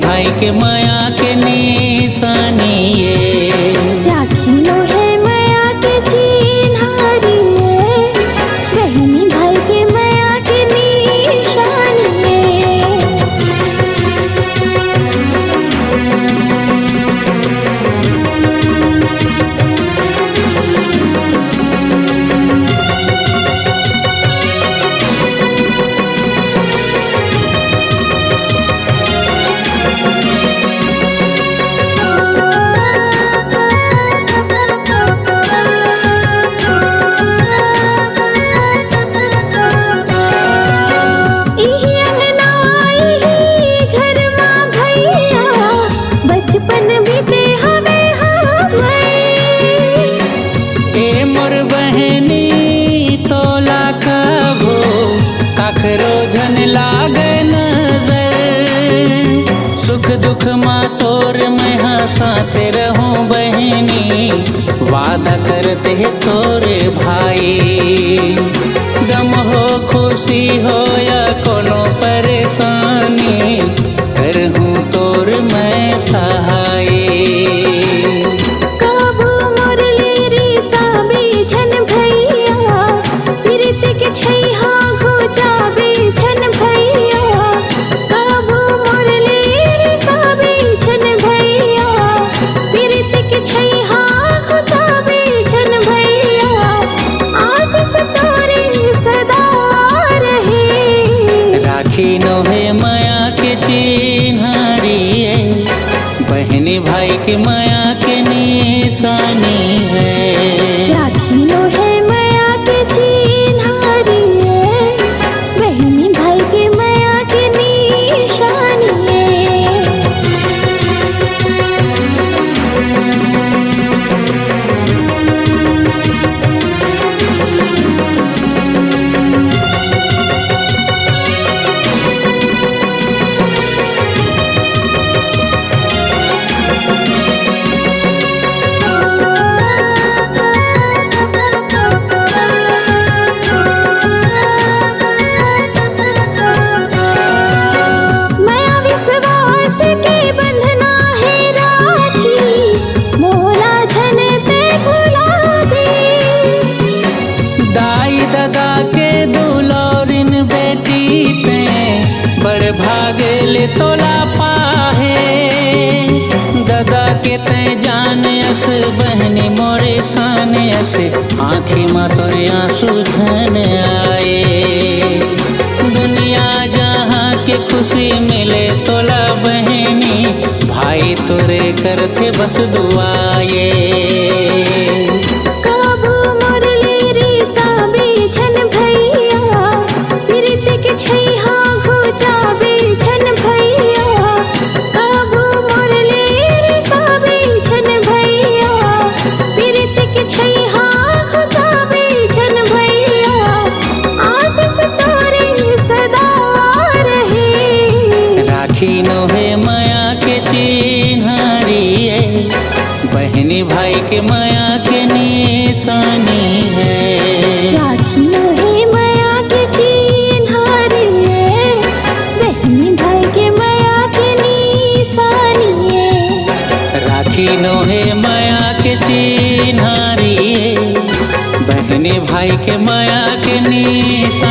भाई के माया के निशानी ये। राखी लो है माया के चिन्हारी ये, बहनी भाई के माया के निशानी ये। दुख माँ तोर मैं साथ रहूं बहनी, वादा करते तोरे भाई। गम हो खुशी हो या कोनो परेशानी, करहूं तोर मैं सहाय। काबू मुरली री साबी झन भैया, पीरित के छैहा घोचा बे झन भैया। काबू मुरली री साबी झन भैया, पीरित के छैहा घोचा बे झन भैया। आशीष तोरे सदा रहे। राखी नो है माया के चिन्हारी है, बहनी भाई के माया के निशानी है। राखी लो है माया के चिन्हारी है, बहनी भाई के माया के निशानी है। तोला पाहे दादा के ते जान अस, बहनी मोरे सान अस। आँखी माँ तोरे आंसू झन आए। दुनिया जहाँ के खुशी मिले तोला बहनी, भाई तोरे करते बस दुआए। काबू मुरली री साबी झन भैया, पीरित के छैहा घोचा बे झन भैया। काबू मुरली री साबी झन भैया, पीरित के छैहा घोचा बे झन भैया। आशीष तोरे सदा रहे। राखी नो है माया के चिन्हारी है, बहनी भाई के माया के निशानी है। राखी लो है माया के चिन्हारी है, बहनी भाई के माया के निशानी है। राखी नो है माया के चिन्हारी है, बहनी भाई के माया के निशानी।